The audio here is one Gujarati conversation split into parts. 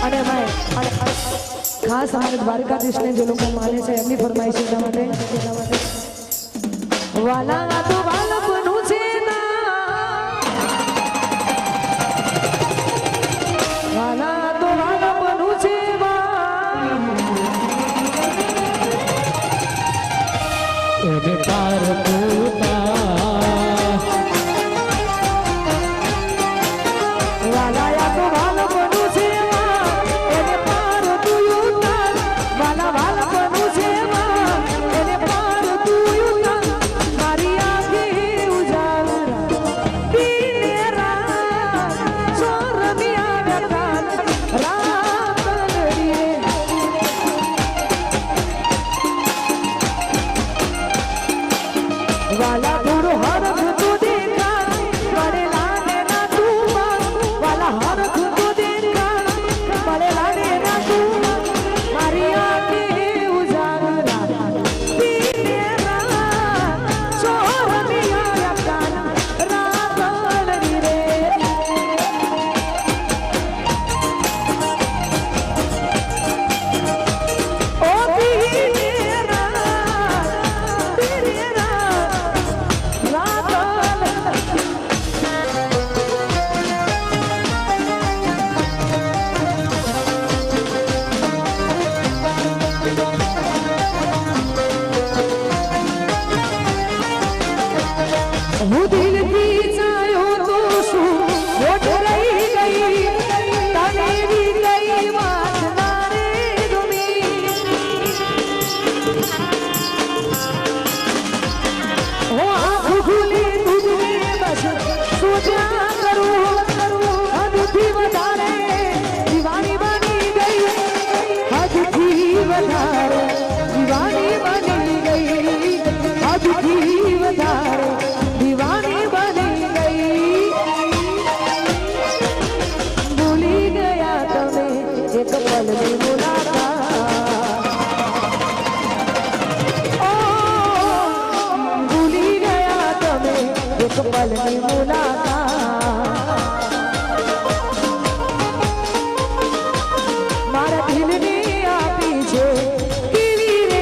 અને ભાઈ ખાસ અમારે દ્વારકાધીશને જે લોકો માને છે એમની ફરમાઈશ એટલા માટે વાલા તો બાળકનું છે વાલા તો બાળકનું છે એને પાર વાલા થોડો હરખ તો દેખા પડેલા ને ના તું વાલા હરખ તો દેખા પડેલા ને ના તું મારી આંખે ઉજાગરા પીનેરા સોહમિયા કાન રાતલડી રે ઓ હું દિલથી ચાહ્યો તો શું ખોટ રહી ગઈ તને વી ગઈ વાત ના રે ગમી હો આંખ ખુલી તુજને બસ સોચ્યા કરું હદથી વધારે દીવાની બની ગઈ હદથી વધારે દીવાની બની ગઈ હદથી વધારે દીવાની બની ગઈ ભૂલી ગયા તમે એક પલની મુલાકાત ઓ ભૂલી ગયા તમે એક પલની મુલાકાત મારા દિલને આપી છે કેવી રે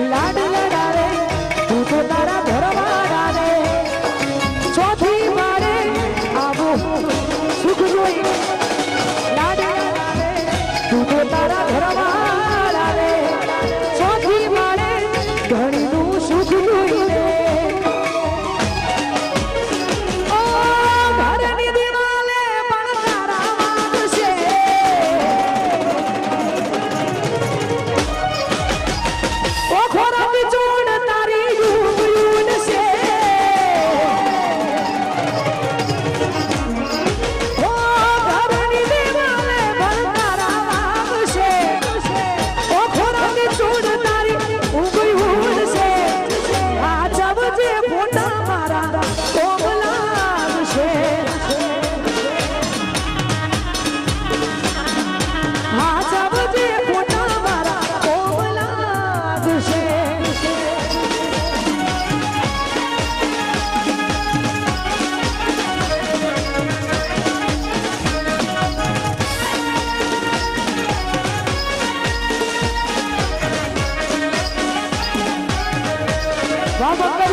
લાડ લડાવે તું તો તારા ઘરવાળા રે ચોથી મારે આવું સુખ જોઈ લાડ લડાવે તું તો તારા ઘરવાળા રે ચોથી મારે ઘણીનું સુખ જોઈ રે ઓ ઘરની દિવાલે પણ તારા વાગશે ઓ ખોરા બિચોડ તારી યુગ યુન છે ઓ ઘરની દિવાલે પણ તારા વાગશે ઓ ખોરા બિચોડ તારી યુગ યુન છે આ જબજે ફોટા મારા કોમ લાગશે આ જબજે ફોટા મારા કોમ લાગશે વાહ